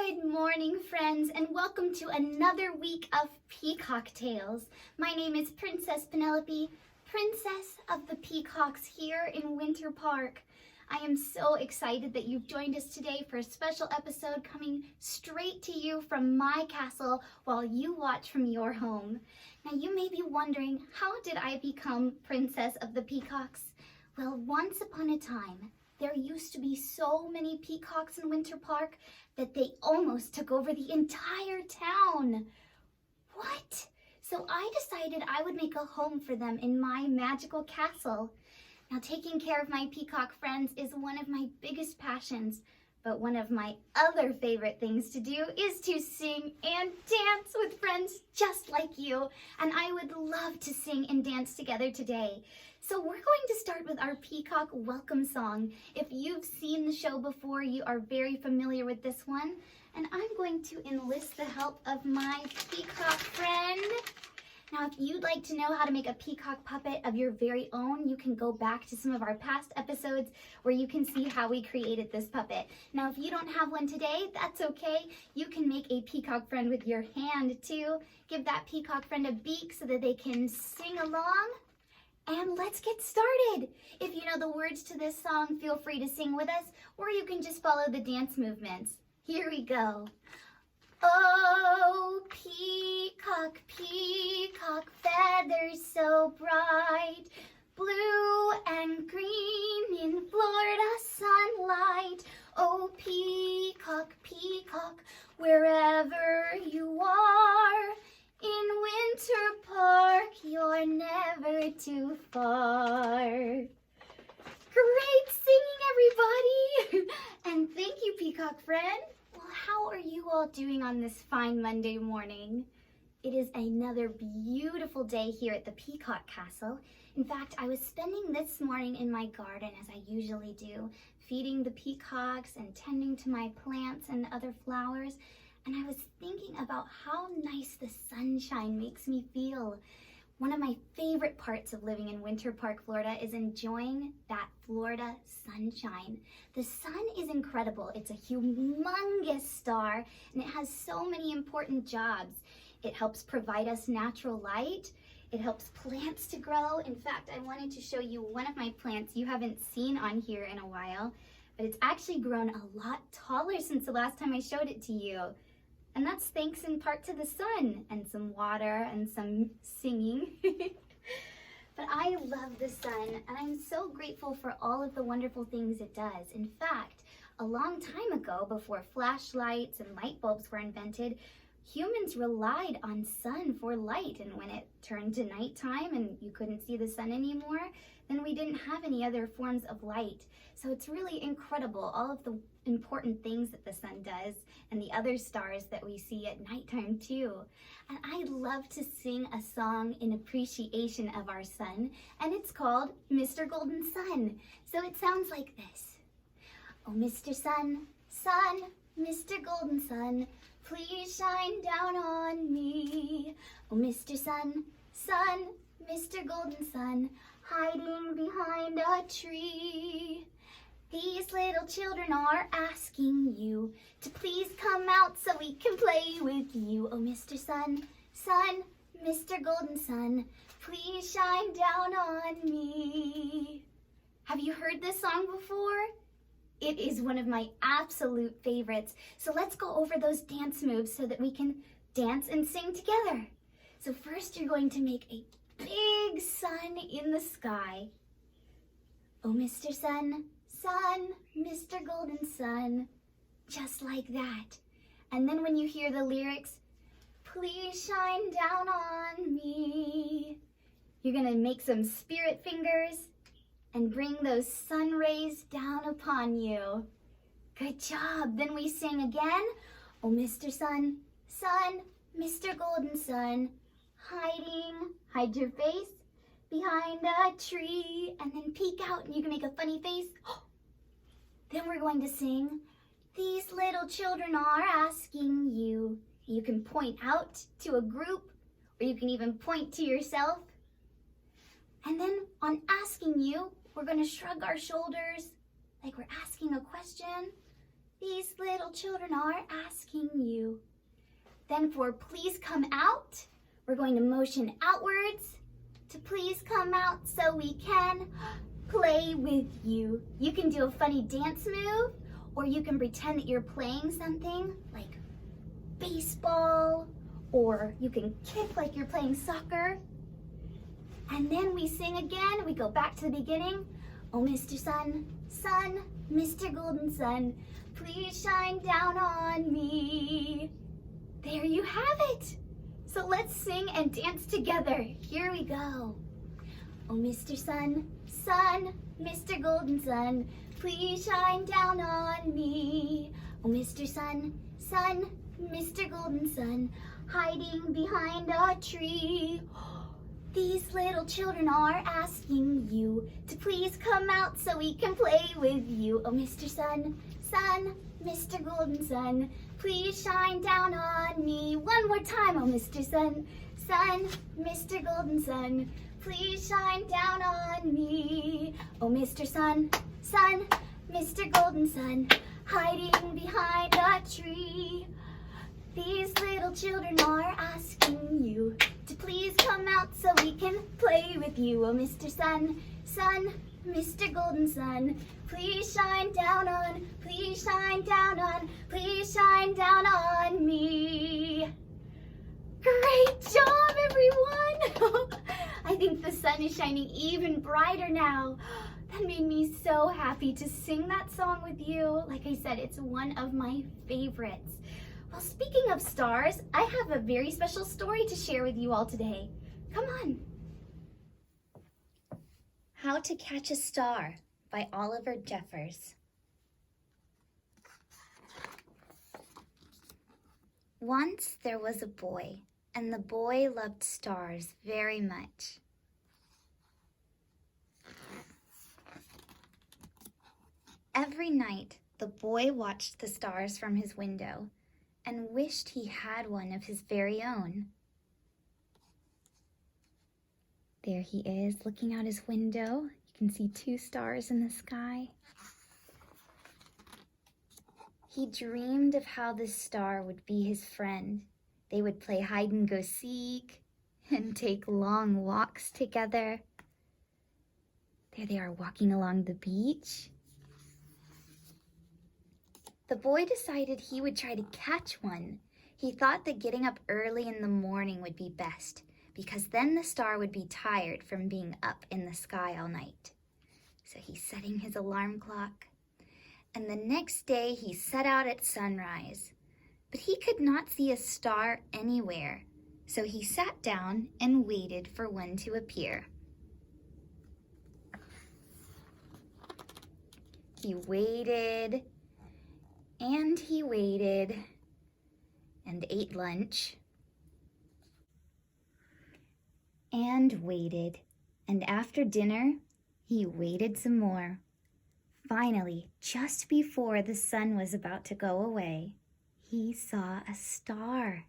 Good morning, friends, and welcome to another week of Peacock Tales. My name is Princess Penelope, Princess of the Peacocks here in Winter Park. I am so excited that you've joined us today for a special episode coming straight to you from my castle while you watch from your home. Now, you may be wondering, how did I become Princess of the Peacocks? Well, once upon a time, there used to be so many peacocks in Winter Park that they almost took over the entire town. What? So I decided I would make a home for them in my magical castle. Now, taking care of my peacock friends is one of my biggest passions, but one of my other favorite things to do is to sing and dance with friends just like you, and I would love to sing and dance together today. So we're going to start with our Peacock Welcome Song. If you've seen the show before, you are very familiar with this one, and I'm going to enlist the help of my peacock friend. Now, if you'd like to know how to make a peacock puppet of your very own, you can go back to some of our past episodes where you can see how we created this puppet. Now, if you don't have one today, that's okay. You can make a peacock friend with your hand too. Give that peacock friend a beak so that they can sing along. And let's get started. If you know the words to this song, feel free to sing with us, or you can just follow the dance movements. Here we go. Oh, peacock, peacock, feathers so bright, blue and green in Florida sunlight. Oh, peacock, peacock, wherever you are, in Winter Park, you're never too far. Great singing, everybody! And thank you, peacock friend. Well, how are you all doing on this fine Monday morning? It is another beautiful day here at the Peacock Castle. In fact, I was spending this morning in my garden, as I usually do, feeding the peacocks and tending to my plants and other flowers. And I was thinking about how nice the sunshine makes me feel. One of my favorite parts of living in Winter Park, Florida is enjoying that Florida sunshine. The sun is incredible. It's a humongous star, and it has so many important jobs. It helps provide us natural light. It helps plants to grow. In fact, I wanted to show you one of my plants you haven't seen on here in a while, but it's actually grown a lot taller since the last time I showed it to you. And that's thanks in part to the sun and some water and some singing. But I love the sun, and I'm so grateful for all of the wonderful things it does. In fact, a long time ago, before flashlights and light bulbs were invented, humans relied on sun for light. And when it turned to nighttime and you couldn't see the sun anymore, then we didn't have any other forms of light. So it's really incredible, all of the important things that the sun does and the other stars that we see at nighttime too. And I love to sing a song in appreciation of our sun, and it's called Mr. Golden Sun. So it sounds like this. Oh, Mr. Sun, Sun, Mr. Golden Sun, please shine down on me. Oh, Mr. Sun, Sun, Mr. Golden Sun, hiding behind a tree. These little children are asking you to please come out so we can play with you. Oh, Mr. Sun, Sun, Mr. Golden Sun, please shine down on me. Have you heard this song before? It is one of my absolute favorites. So let's go over those dance moves so that we can dance and sing together. So first you're going to make a big sun in the sky. Oh, Mr. Sun, Sun, Mr. Golden Sun, just like that. And then when you hear the lyrics, please shine down on me, you're gonna make some spirit fingers and bring those sun rays down upon you. Good job. Then we sing again. Oh, Mr. Sun, Sun, Mr. Golden Sun, hide your face behind a tree, and then peek out and you can make a funny face. Then we're going to sing, these little children are asking you. You can point out to a group, or you can even point to yourself. And then on asking you, we're going to shrug our shoulders like we're asking a question. these little children are asking you. Then for please come out, we're going to motion outwards to please come out so we can play with you. You can do a funny dance move, or you can pretend that you're playing something like baseball, or you can kick like you're playing soccer. And then we sing again. We go back to the beginning. Oh, Mr. Sun, Sun, Mr. Golden Sun, please shine down on me. There you have it. So let's sing and dance together. Here we go. Oh, Mr. Sun, Sun, Mr. Golden Sun, please shine down on me. Oh, Mr. Sun, Sun, Mr. Golden Sun, hiding behind a tree. These little children are asking you to please come out so we can play with you. Oh, Mr. Sun, Sun, Mr. Golden Sun, please shine down on me. One more time. Oh, Mr. Sun, Sun, Mr. Golden Sun, please shine down on me. Oh, Mr. Sun, Sun, Mr. Golden Sun, hiding behind a tree. These little children are asking you to please come out so we can play with you. Oh, Mr. Sun, Sun, Mr. Golden Sun, please shine down on, please shine down on, please shine down on me. Great job, everyone! I think the sun is shining even brighter now. That made me so happy to sing that song with you. Like I said, it's one of my favorites. Well, speaking of stars, I have a very special story to share with you all today. Come on. How to Catch a Star by Oliver Jeffers. Once there was a boy, and the boy loved stars very much. Every night, the boy watched the stars from his window and wished he had one of his very own. There he is, looking out his window. You can see 2 stars in the sky. He dreamed of how this star would be his friend. They would play hide and go seek and take long walks together. There they are walking along the beach. The boy decided he would try to catch one. He thought that getting up early in the morning would be best, because then the star would be tired from being up in the sky all night. So he's setting his alarm clock. And the next day he set out at sunrise. But he could not see a star anywhere, so he sat down and waited for one to appear. He waited, and he waited, and ate lunch, and waited, and after dinner, he waited some more. Finally, just before the sun was about to go away, he saw a star.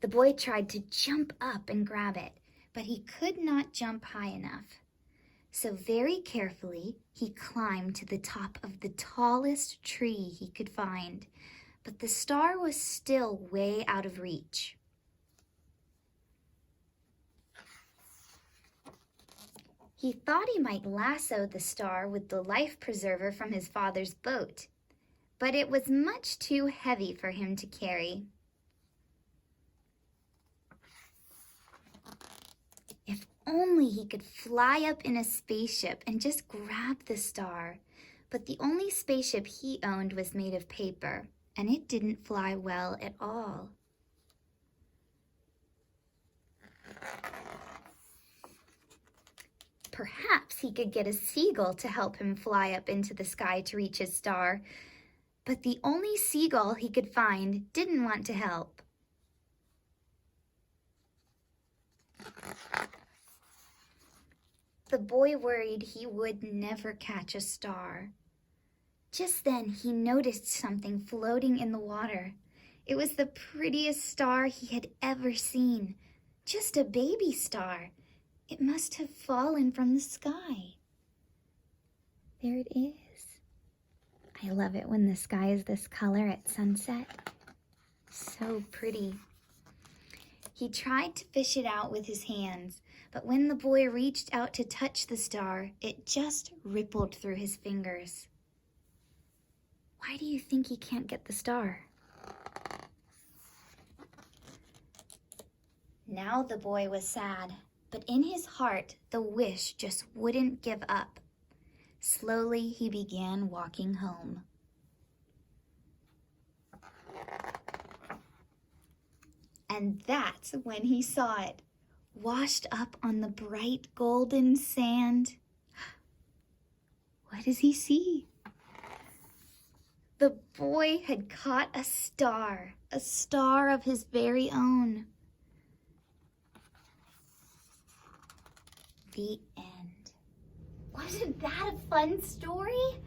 The boy tried to jump up and grab it, but he could not jump high enough. So very carefully, he climbed to the top of the tallest tree he could find, but the star was still way out of reach. He thought he might lasso the star with the life preserver from his father's boat, but it was much too heavy for him to carry. If only he could fly up in a spaceship and just grab the star. But the only spaceship he owned was made of paper, and it didn't fly well at all. Perhaps he could get a seagull to help him fly up into the sky to reach his star, but the only seagull he could find didn't want to help. The boy worried he would never catch a star. Just then he noticed something floating in the water. It was the prettiest star he had ever seen. Just a baby star. It must have fallen from the sky. There it is. I love it when the sky is this color at sunset. So pretty. He tried to fish it out with his hands, but when the boy reached out to touch the star, it just rippled through his fingers. Why do you think he can't get the star? Now the boy was sad, but in his heart, the wish just wouldn't give up. Slowly, he began walking home. And that's when he saw it, washed up on the bright golden sand. What does he see? The boy had caught a star of his very own. The end. Wasn't that a fun story?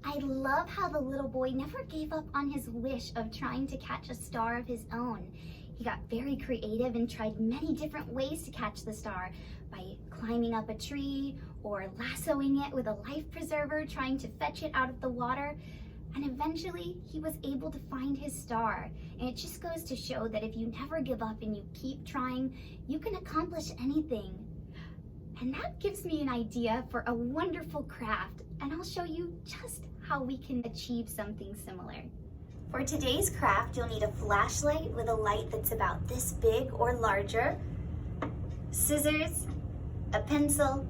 I love how the little boy never gave up on his wish of trying to catch a star of his own. He got very creative and tried many different ways to catch the star, by climbing up a tree or lassoing it with a life preserver, trying to fetch it out of the water. And eventually he was able to find his star. And it just goes to show that if you never give up and you keep trying, you can accomplish anything. And that gives me an idea for a wonderful craft, and I'll show you just how we can achieve something similar. For today's craft, you'll need a flashlight with a light that's about this big or larger, scissors, a pencil,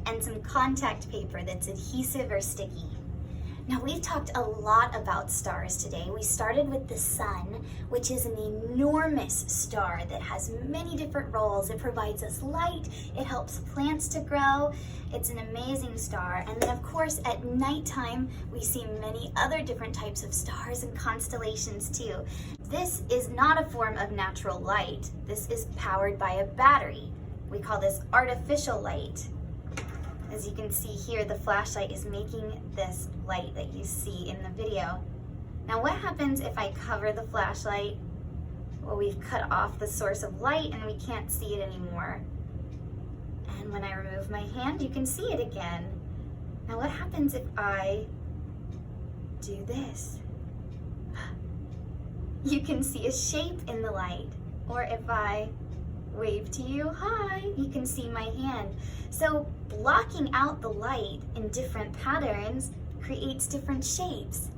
and some contact paper that's adhesive or sticky. Now, we've talked a lot about stars today. We started with the sun, which is an enormous star that has many different roles. It provides us light, it helps plants to grow. It's an amazing star. And then, of course, at nighttime, we see many other different types of stars and constellations too. This is not a form of natural light. This is powered by a battery. We call this artificial light. As you can see here, the flashlight is making this light that you see in the video. Now, what happens if I cover the flashlight? Well, we've cut off the source of light and we can't see it anymore. And when I remove my hand, you can see it again. Now, what happens if I do this? You can see a shape in the light. Or if I wave to you, hi, you can see my hand. So blocking out the light in different patterns creates different shapes.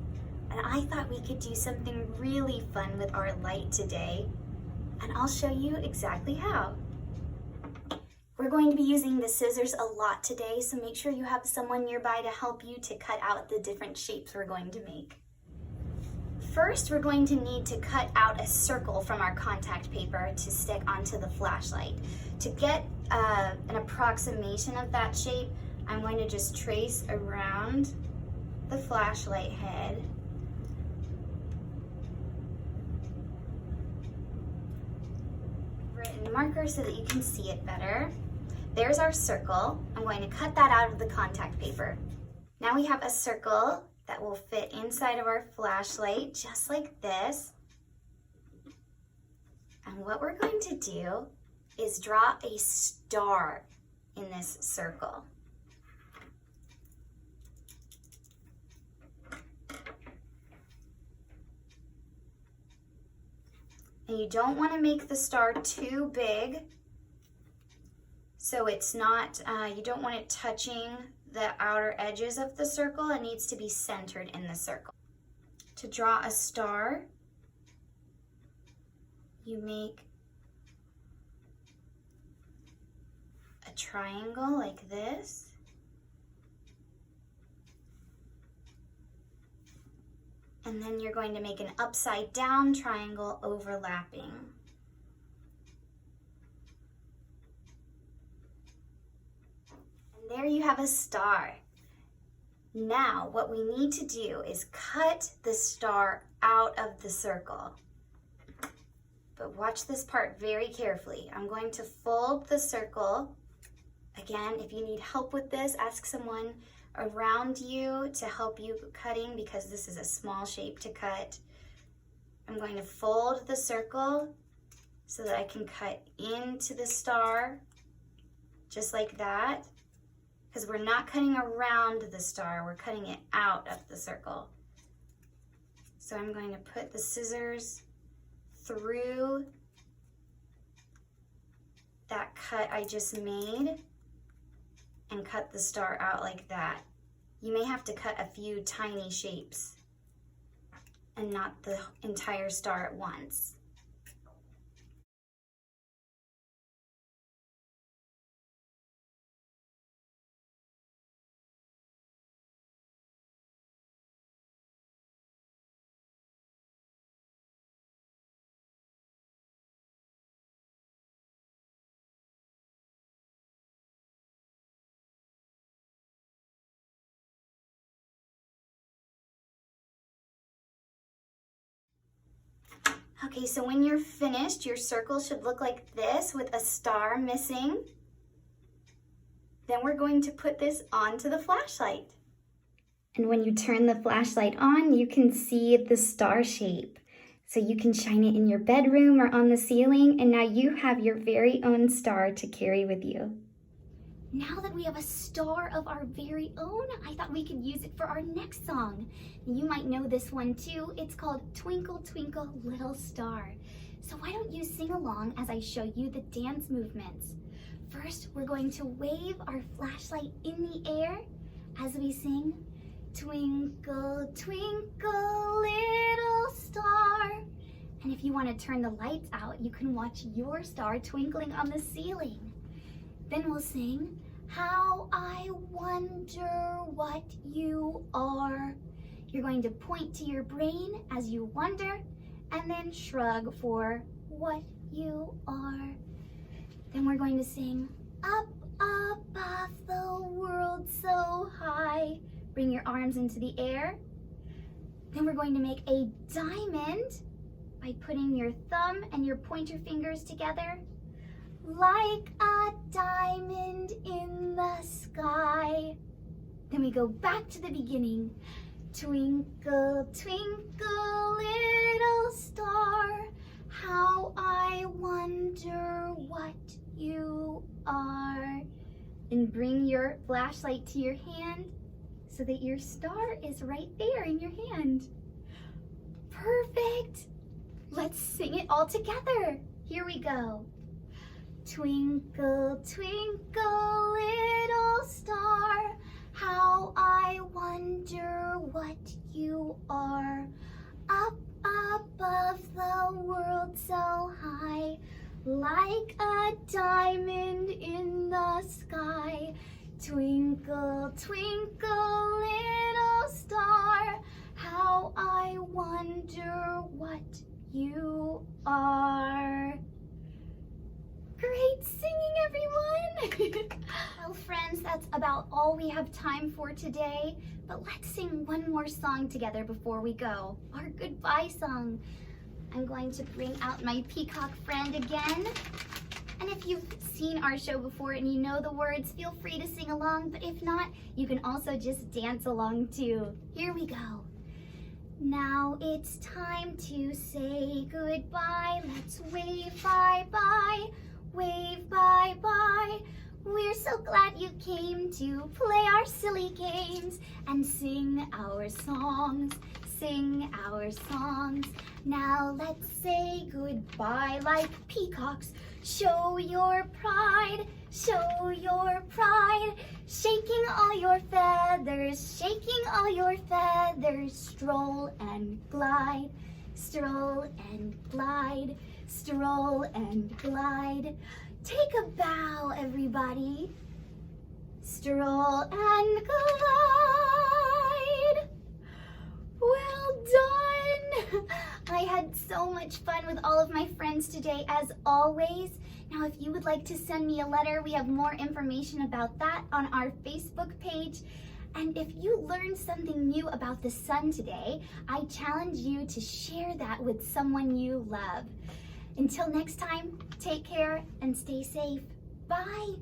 And I thought we could do something really fun with our light today. And I'll show you exactly how. We're going to be using the scissors a lot today, so make sure you have someone nearby to help you to cut out the different shapes we're going to make. First, we're going to need to cut out a circle from our contact paper to stick onto the flashlight. To get an approximation of that shape, I'm going to just trace around the flashlight head. Written marker so that you can see it better. There's our circle. I'm going to cut that out of the contact paper. Now we have a circle that will fit inside of our flashlight, just like this. And what we're going to do is draw a star in this circle. And you don't want to make the star too big, so it's not, you don't want it touching the outer edges of the circle. It needs to be centered in the circle. To draw a star, you make a triangle like this. And then you're going to make an upside down triangle overlapping. There you have a star. Now, what we need to do is cut the star out of the circle. But watch this part very carefully. I'm going to fold the circle. Again, if you need help with this, ask someone around you to help you cutting, because this is a small shape to cut. I'm going to fold the circle so that I can cut into the star, just like that. Because we're not cutting around the star, we're cutting it out of the circle. So I'm going to put the scissors through that cut I just made and cut the star out like that. You may have to cut a few tiny shapes and not the entire star at once. Okay, so when you're finished, your circle should look like this with a star missing. Then we're going to put this onto the flashlight. And when you turn the flashlight on, you can see the star shape. So you can shine it in your bedroom or on the ceiling, and now you have your very own star to carry with you. Now that we have a star of our very own, I thought we could use it for our next song. You might know this one too. It's called Twinkle, Twinkle, Little Star. So why don't you sing along as I show you the dance movements. First, we're going to wave our flashlight in the air as we sing Twinkle, Twinkle, Little Star. And if you want to turn the lights out, you can watch your star twinkling on the ceiling. Then we'll sing, How I Wonder What You Are. You're going to point to your brain as you wonder, and then shrug for what you are. Then we're going to sing, Up above the world so high. Bring your arms into the air. Then we're going to make a diamond by putting your thumb and your pointer fingers together. Like a diamond in the sky. Then we go back to the beginning. Twinkle, twinkle, little star, how I wonder what you are. And bring your flashlight to your hand so that your star is right there in your hand. Perfect. Let's sing it all together. Here we go. Twinkle, twinkle, little star, how I wonder what you are. Up above the world so high, like a diamond in the sky. Twinkle, twinkle, little star, how I wonder what you are. Great singing, everyone! Well, friends, that's about all we have time for today. But let's sing one more song together before we go. Our goodbye song. I'm going to bring out my peacock friend again. And if you've seen our show before and you know the words, feel free to sing along. But if not, you can also just dance along too. Here we go. Now it's time to say goodbye. Let's wave bye-bye. Wave bye-bye. We're so glad you came to play our silly games and sing our songs. Sing our songs. Now let's say goodbye like peacocks. Show your pride. Show your pride. Shaking all your feathers. Shaking all your feathers. Stroll and glide. Stroll and glide. Stroll and glide. Take a bow, everybody. Stroll and glide. Well done. I had so much fun with all of my friends today, as always. Now, if you would like to send me a letter, we have more information about that on our Facebook page. And if you learned something new about the sun today, I challenge you to share that with someone you love. Until next time, take care and stay safe. Bye.